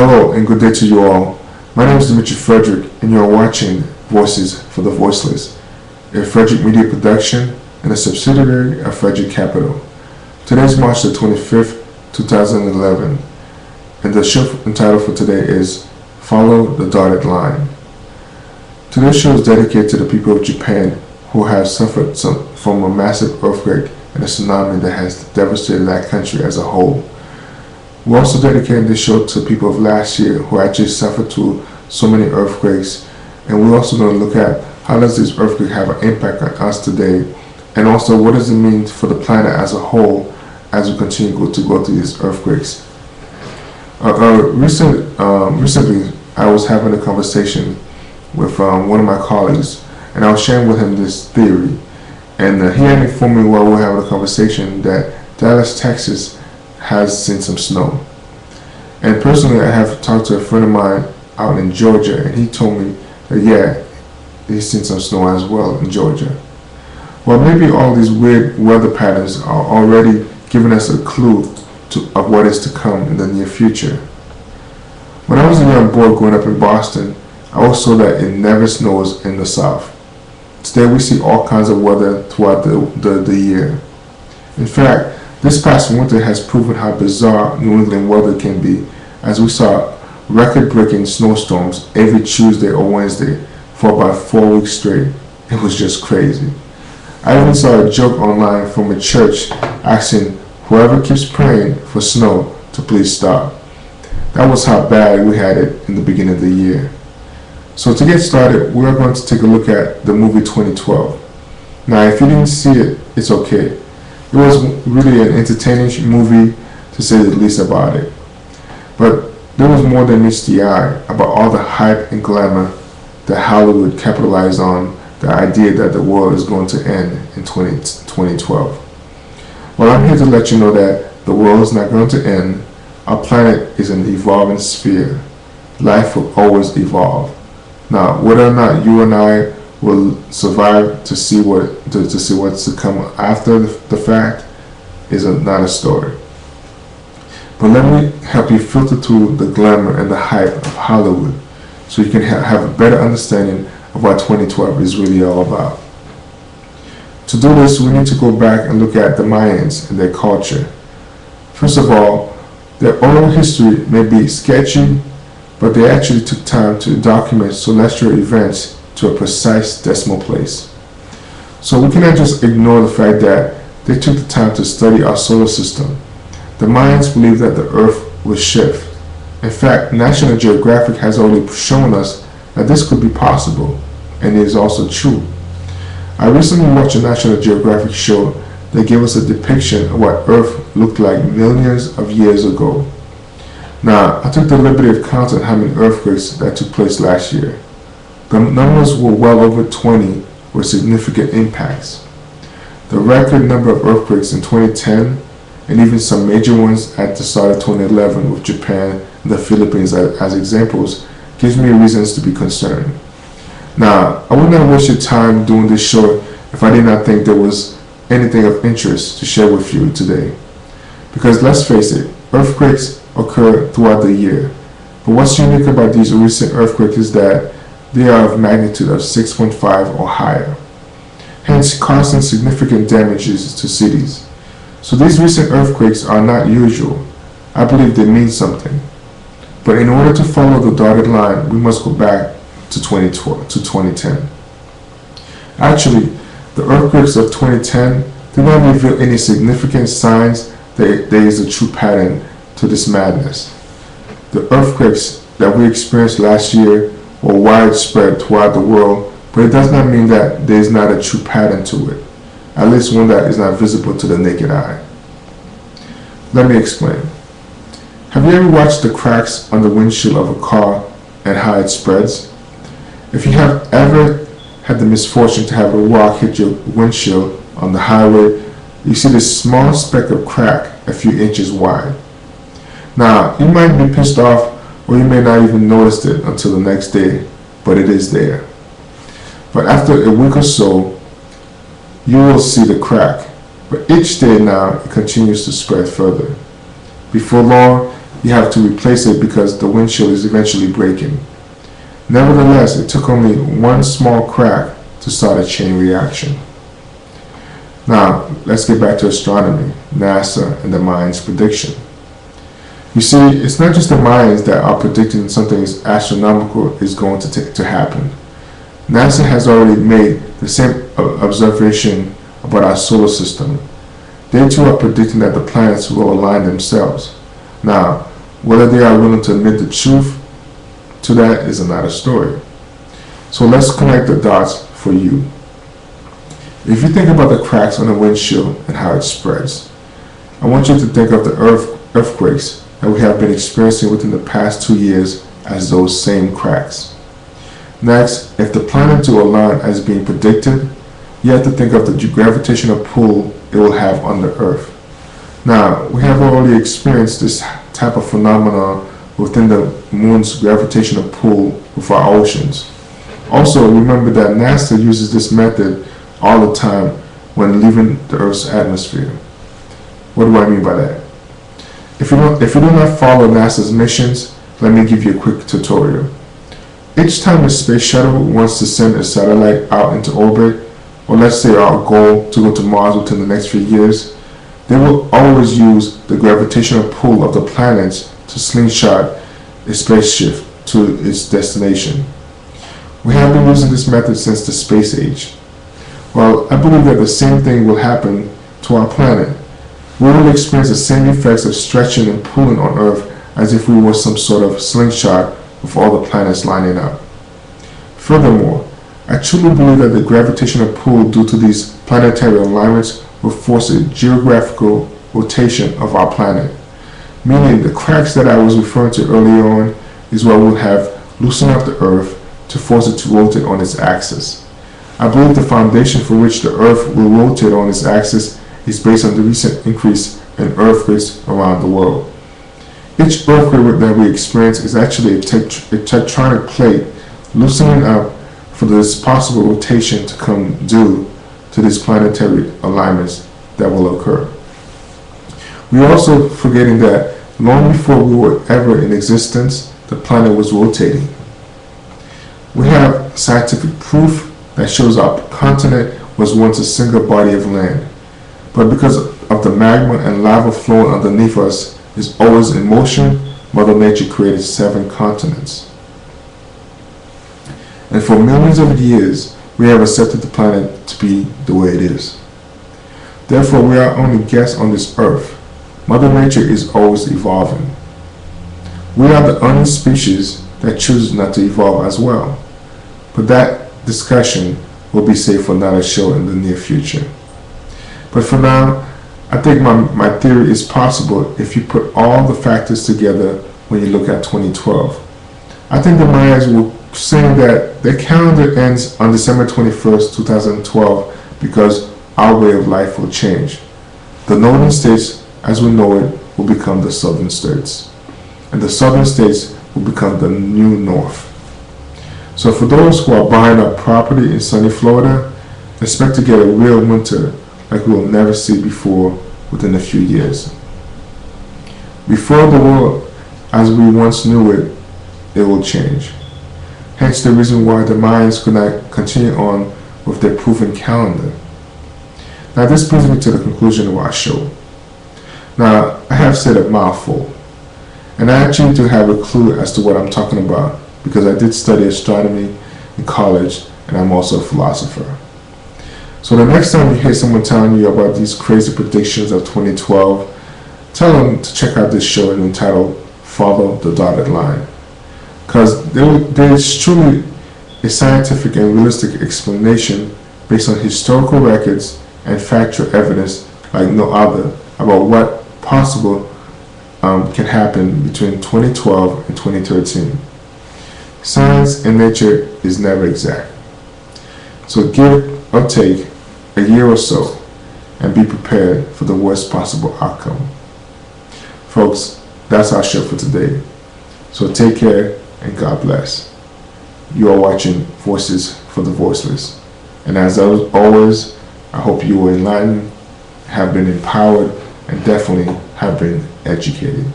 Hello and good day to you all. My name is Dimitri Frederick and you are watching Voices for the Voiceless, a Frederick Media production and a subsidiary of Frederick Capital. Today is March the 25th, 2011, and the show entitled for today is Follow the Dotted Line. Today's show is dedicated to the people of Japan who have suffered from a massive earthquake and a tsunami that has devastated that country as a whole. We're also dedicating this show to people of last year who actually suffered to so many earthquakes, and we're also going to look at how does this earthquake have an impact on us today, and also what does it mean for the planet as a whole as we continue to go through these earthquakes. Recently, I was having a conversation with one of my colleagues, and I was sharing with him this theory, and he had informed me while we were having a conversation that Dallas, Texas has seen some snow. And personally, I have talked to a friend of mine out in Georgia, and he told me that he's seen some snow as well in Georgia. Well, maybe all these weird weather patterns are already giving us a clue of what is to come in the near future. When I was a young boy growing up in Boston, I always saw that it never snows in the South. Today we see all kinds of weather throughout the year. In fact, this past winter has proven how bizarre New England weather can be, as we saw record-breaking snowstorms every Tuesday or Wednesday for about 4 weeks straight. It was just crazy. I even saw a joke online from a church asking whoever keeps praying for snow to please stop. That was how bad we had it in the beginning of the year. So to get started, we are going to take a look at the movie 2012. Now, if you didn't see it, it's okay. It was really an entertaining movie, to say the least about it. But there was more than meets the eye about all the hype and glamour that Hollywood capitalized on the idea that the world is going to end in 2012. Well, I'm here to let you know that the world is not going to end. Our planet is an evolving sphere. Life will always evolve. Now, whether or not you and I will survive to see what's to come after the fact is not a story. But let me help you filter through the glamour and the hype of Hollywood so you can have a better understanding of what 2012 is really all about. To do this, we need to go back and look at the Mayans and their culture. First of all, their oral history may be sketchy, but they actually took time to document celestial events to a precise decimal place. So we cannot just ignore the fact that they took the time to study our solar system. The Mayans believed that the Earth would shift. In fact, National Geographic has already shown us that this could be possible, and it is also true. I recently watched a National Geographic show that gave us a depiction of what Earth looked like millions of years ago. Now, I took the liberty of counting how many earthquakes that took place last year. The numbers were well over 20 with significant impacts. The record number of earthquakes in 2010 and even some major ones at the start of 2011 with Japan and the Philippines as examples gives me reasons to be concerned. Now, I would not waste your time doing this show if I did not think there was anything of interest to share with you today. Because let's face it, earthquakes occur throughout the year. But what's unique about these recent earthquakes is that they are of magnitude of 6.5 or higher, hence causing significant damages to cities. So these recent earthquakes are not usual. I believe they mean something. But in order to follow the dotted line, we must go back to 2010. Actually, the earthquakes of 2010 do not reveal any significant signs that there is a true pattern to this madness. The earthquakes that we experienced last year were widespread throughout the world, but it does not mean that there is not a true pattern to it, at least one that is not visible to the naked eye. Let me explain. Have you ever watched the cracks on the windshield of a car and how it spreads? If you have ever had the misfortune to have a rock hit your windshield on the highway, you see this small speck of crack a few inches wide. Now, you might be pissed off, or you may not even notice it until the next day, but it is there. But after a week or so, you will see the crack, but each day now it continues to spread further. Before long, you have to replace it because the windshield is eventually breaking. Nevertheless, it took only one small crack to start a chain reaction. Now, let's get back to astronomy, NASA, and the Mayans' prediction. You see, it's not just the Mayans that are predicting something astronomical is going to happen. NASA has already made the same observation about our solar system. They too are predicting that the planets will align themselves. Now, whether they are willing to admit the truth to that is another story. So let's connect the dots for you. If you think about the cracks on the windshield and how it spreads, I want you to think of the earthquakes that we have been experiencing within the past 2 years as those same cracks. Next, if the planet to align as being predicted, you have to think of the gravitational pull it will have on the Earth. Now, we have already experienced this type of phenomenon within the moon's gravitational pull with our oceans. Also, remember that NASA uses this method all the time when leaving the Earth's atmosphere. What do I mean by that? If you do not follow NASA's missions, let me give you a quick tutorial. Each time a space shuttle wants to send a satellite out into orbit, or let's say our goal to go to Mars within the next few years, they will always use the gravitational pull of the planets to slingshot a spaceship to its destination. We have been using this method since the space age. Well, I believe that the same thing will happen to our planet. We will experience the same effects of stretching and pulling on Earth as if we were some sort of slingshot with all the planets lining up. Furthermore, I truly believe that the gravitational pull due to these planetary alignments will force a geographical rotation of our planet, meaning the cracks that I was referring to earlier on is what will have loosened up the Earth to force it to rotate on its axis. I believe the foundation for which the Earth will rotate on its axis is based on the recent increase in earthquakes around the world. Each earthquake that we experience is actually a tectonic plate loosening up for this possible rotation to come due to these planetary alignments that will occur. We're also forgetting that long before we were ever in existence, the planet was rotating. We have scientific proof that shows our continent was once a single body of land, but because of the magma and lava flowing underneath us is always in motion, Mother Nature created 7 continents. And for millions of years, we have accepted the planet to be the way it is. Therefore, we are only guests on this earth. Mother Nature is always evolving. We are the only species that chooses not to evolve as well. But that discussion will be saved for another show in the near future. But for now, I think my theory is possible if you put all the factors together when you look at 2012. I think the Mayans will say that their calendar ends on December 21st, 2012 because our way of life will change. The northern states, as we know it, will become the southern states. And the southern states will become the new north. So for those who are buying up property in sunny Florida, expect to get a real winter like we will never see before within a few years. Before the world as we once knew it, it will change. Hence the reason why the Mayans could not continue on with their proven calendar. Now this brings me to the conclusion of our show. Now I have said a mouthful, and I actually do have a clue as to what I'm talking about because I did study astronomy in college and I'm also a philosopher. So the next time you hear someone telling you about these crazy predictions of 2012, tell them to check out this show entitled Follow the Dotted Line. Because there is truly a scientific and realistic explanation based on historical records and factual evidence like no other about what possible can happen between 2012 and 2013. Science and nature is never exact. So give or take a year or so and be prepared for the worst possible outcome. Folks, that's our show for today. So take care and God bless. You are watching Voices for the Voiceless. And as always, I hope you were enlightened, have been empowered, and definitely have been educated.